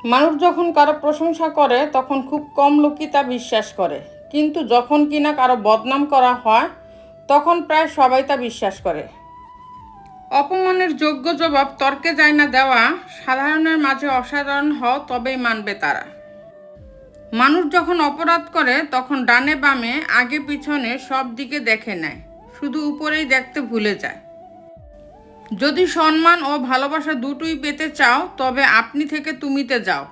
মানুষ যখন কারো প্রশংসা করে তখন খুব কম লোকই তা বিশ্বাস করে, কিন্তু যখন কিনা কারো বদনাম করা হয় তখন প্রায় সবাই তা বিশ্বাস করে। অপমানের যোগ্য জবাব তর্কে যায় না দেওয়া, সাধারণের মাঝে অসাধারণ হও তবেই মানবে তারা। মানুষ যখন অপরাধ করে তখন ডানে বামে আগে পিছনে সব দিকে দেখে নেয়, শুধু উপরেই দেখতে ভুলে যায়। যদি সম্মান ও ভালোবাসা দুটোই পেতে চাও তবে আপনি থেকে তুমিতে যাও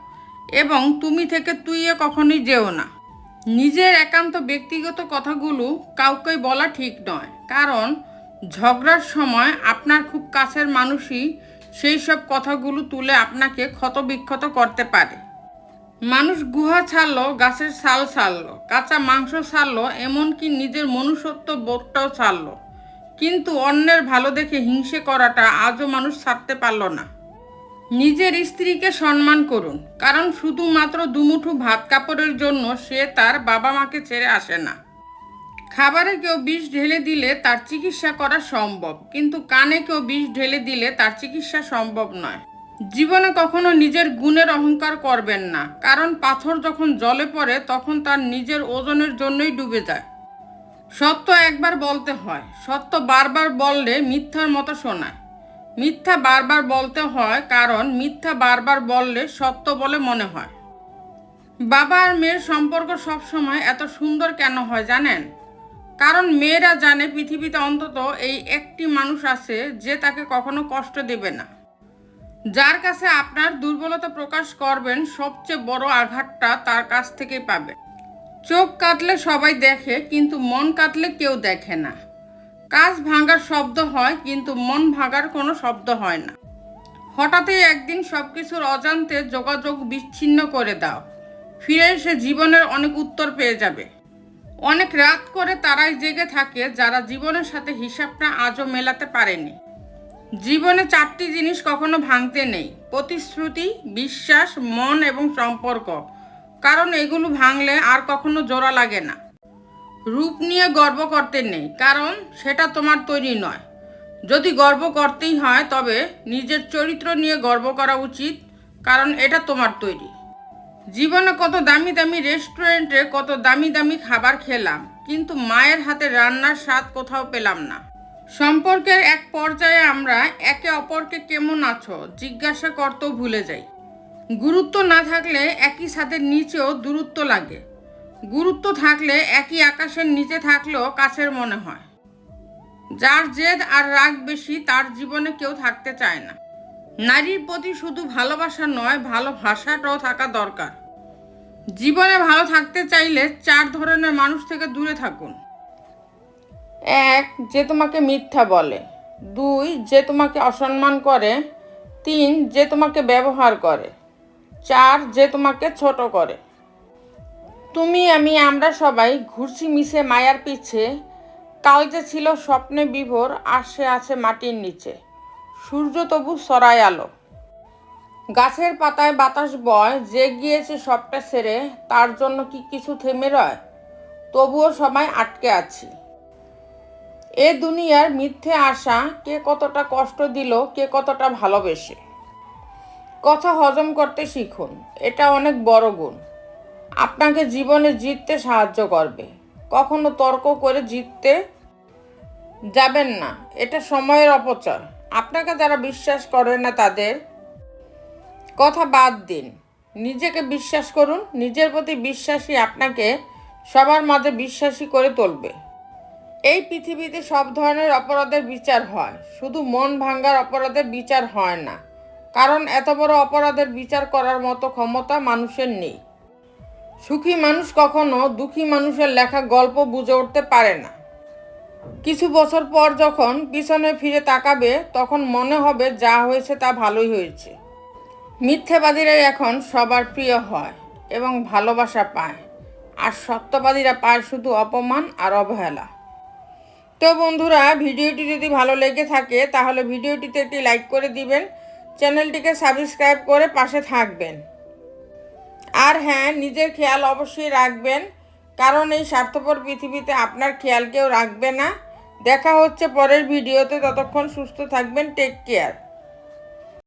এবং তুমি থেকে তুইয়ে কখনোই যেও না। নিজের একান্ত ব্যক্তিগত কথাগুলো কাউকে বলা ঠিক নয়, কারণ ঝগড়ার সময় আপনার খুব কাছের মানুষই সেই সব কথাগুলো তুলে আপনাকে ক্ষতবিক্ষত করতে পারে। মানুষ গুহা ছাড়লো, গাছের ছাল ছাড়লো, কাঁচা মাংস ছাড়লো, এমনকি নিজের মনুষ্যত্ব বোধটাও ছাড়লো, কিন্তু অন্যের ভালো দেখে হিংসে করাটা আজও মানুষ ছাড়তে পারল না। নিজের স্ত্রীকে সম্মান করুন, কারণ শুধুমাত্র দুমুঠো ভাত কাপড়ের জন্য সে তার বাবা মাকে ছেড়ে আসে না। খাবারে কেউ বিষ ঢেলে দিলে তার চিকিৎসা করা সম্ভব, কিন্তু কানে কেউ বিষ ঢেলে দিলে তার চিকিৎসা সম্ভব নয়। জীবনে কখনো নিজের গুণের অহংকার করবেন না, কারণ পাথর যখন জলে পড়ে তখন তার নিজের ওজনের জন্যই ডুবে যায়। সত্য একবার বলতে হয়, সত্য বারবার বললে মিথ্যার মতো শোনায়। মিথ্যা বারবার বলতে হয়, কারণ মিথ্যা বারবার বললে সত্য বলে মনে হয়। বাবা আর মেয়ের সম্পর্ক সবসময় এত সুন্দর কেন হয় জানেন? কারণ মেয়েরা জানে পৃথিবীতে অন্তত এই একটি মানুষ আছে যে তাকে কখনো কষ্ট দেবে না, যার কাছে আপনার দুর্বলতা প্রকাশ করবেন সবচেয়ে বড় আঘাতটা তার কাছ থেকেই পাবে। চোখ কাটলে সবাই দেখে, কিন্তু মন কাটলে কেউ দেখে না। কাঁচ ভাঙার শব্দ হয়, কিন্তু মন ভাঙার কোনো শব্দ হয় না। হঠাৎই একদিন সবকিছুর অজান্তে যোগাযোগ বিচ্ছিন্ন করে দাও, ফিরে এসে জীবনের অনেক উত্তর পেয়ে যাবে। অনেক রাত করে তারাই জেগে থাকে যারা জীবনের সাথে হিসাবটা আজও মেলাতে পারেনি। জীবনে 4টি জিনিস কখনো ভাঙতে নেই: প্রতিশ্রুতি, বিশ্বাস, মন এবং সম্পর্ক, কারণ এগুলো ভাঙলে আর কখনো জোড়া লাগে না। রূপ নিয়ে গর্ব করতে নেই, কারণ সেটা তোমার তৈরি নয়। যদি গর্ব করতেই হয় তবে নিজের চরিত্র নিয়ে গর্ব করা উচিত, কারণ এটা তোমার তৈরি। জীবনে কত দামি দামি রেস্টুরেন্টে কত দামি দামি খাবার খেলাম, কিন্তু মায়ের হাতে রান্নার স্বাদ কোথাও পেলাম না। সম্পর্কের এক পর্যায়ে আমরা একে অপরকে কেমন আছো জিজ্ঞাসা করতেও ভুলে যাই। গুরুত্ব না থাকলে একই ছাদের নিচেও দূরত্ব লাগে, গুরুত্ব থাকলে একই আকাশের নিচে থাকলেও কাছের মনে হয়। যার জেদ আর রাগ বেশি তার জীবনে কেউ থাকতে চায় না। নারীর প্রতি শুধু ভালোবাসা নয়, ভালোবাসাটাও থাকা দরকার। জীবনে ভালো থাকতে চাইলে 4 ধরনের মানুষ থেকে দূরে থাকুন। 1. যে তোমাকে মিথ্যা বলে। 2. যে তোমাকে অসম্মান করে। 3. যে তোমাকে ব্যবহার করে। 4. যে তোমাকে ছোট করে। তুমি আমি আমরা সবাই ঘুরছি মিশে মায়ার পিছে, কাল যে ছিল স্বপ্নে বিভোর আর সে আছে মাটির নিচে। সূর্য তবু সরায় আলো। গাছের পাতায় বাতাস বয়, যে গিয়েছে সবটা ছেড়ে, তার জন্য কি কিছু থেমে রয়? তবুও সবাই আটকে আছি। এ দুনিয়ার মিথ্যে আশা কে কতটা কষ্ট দিল, কে কতটা ভালোবেসে। কথা হজম করতে শিখুন, এটা অনেক বড় গুণ। আপনাকে জীবনে জিততে সাহায্য করবে। কখনো তর্ক করে জিততে যাবেন না, এটা সময়ের অপচয়। আপনাকে যারা বিশ্বাস করে না তাদের কথা বাদ দিন, নিজেকে বিশ্বাস করুন। নিজের প্রতি বিশ্বাসী আপনাকে সবার মাঝে বিশ্বাসী করে তুলবে। এই পৃথিবীতে সব ধরনের অপরাধের বিচার হয়, শুধু মন ভাঙার অপরাধের বিচার হয় না, কারণ এত বড় অপরাধের বিচার করার মতো ক্ষমতা মানুষের নেই। সুখী মানুষ কখনো দুঃখী মানুষের লেখা গল্প বুঝে উঠতে পারে না। কিছু বছর পর যখন পিছনে ফিরে তাকাবে তখন মনে হবে যা হয়েছে তা ভালোই হয়েছে। মিথ্যেবাদীরাই এখন সবার প্রিয় হয় এবং ভালোবাসা পায়, আর সত্যবাদীরা পায় শুধু অপমান আর অবহেলা। তো বন্ধুরা, ভিডিওটি যদি ভালো লেগে থাকে তাহলে ভিডিওটিতে একটি লাইক করে দিবেন, চ্যানেলটিকে সাবস্ক্রাইব করে পাশে থাকবেন। আর হ্যাঁ, নিজের খেয়াল অবশ্যই রাখবেন, কারণ এই স্বার্থপর পৃথিবীতে আপনার খেয়াল কেউ রাখবে না। দেখা হচ্ছে পরের ভিডিওতে, ততক্ষণ সুস্থ থাকবেন। Take care.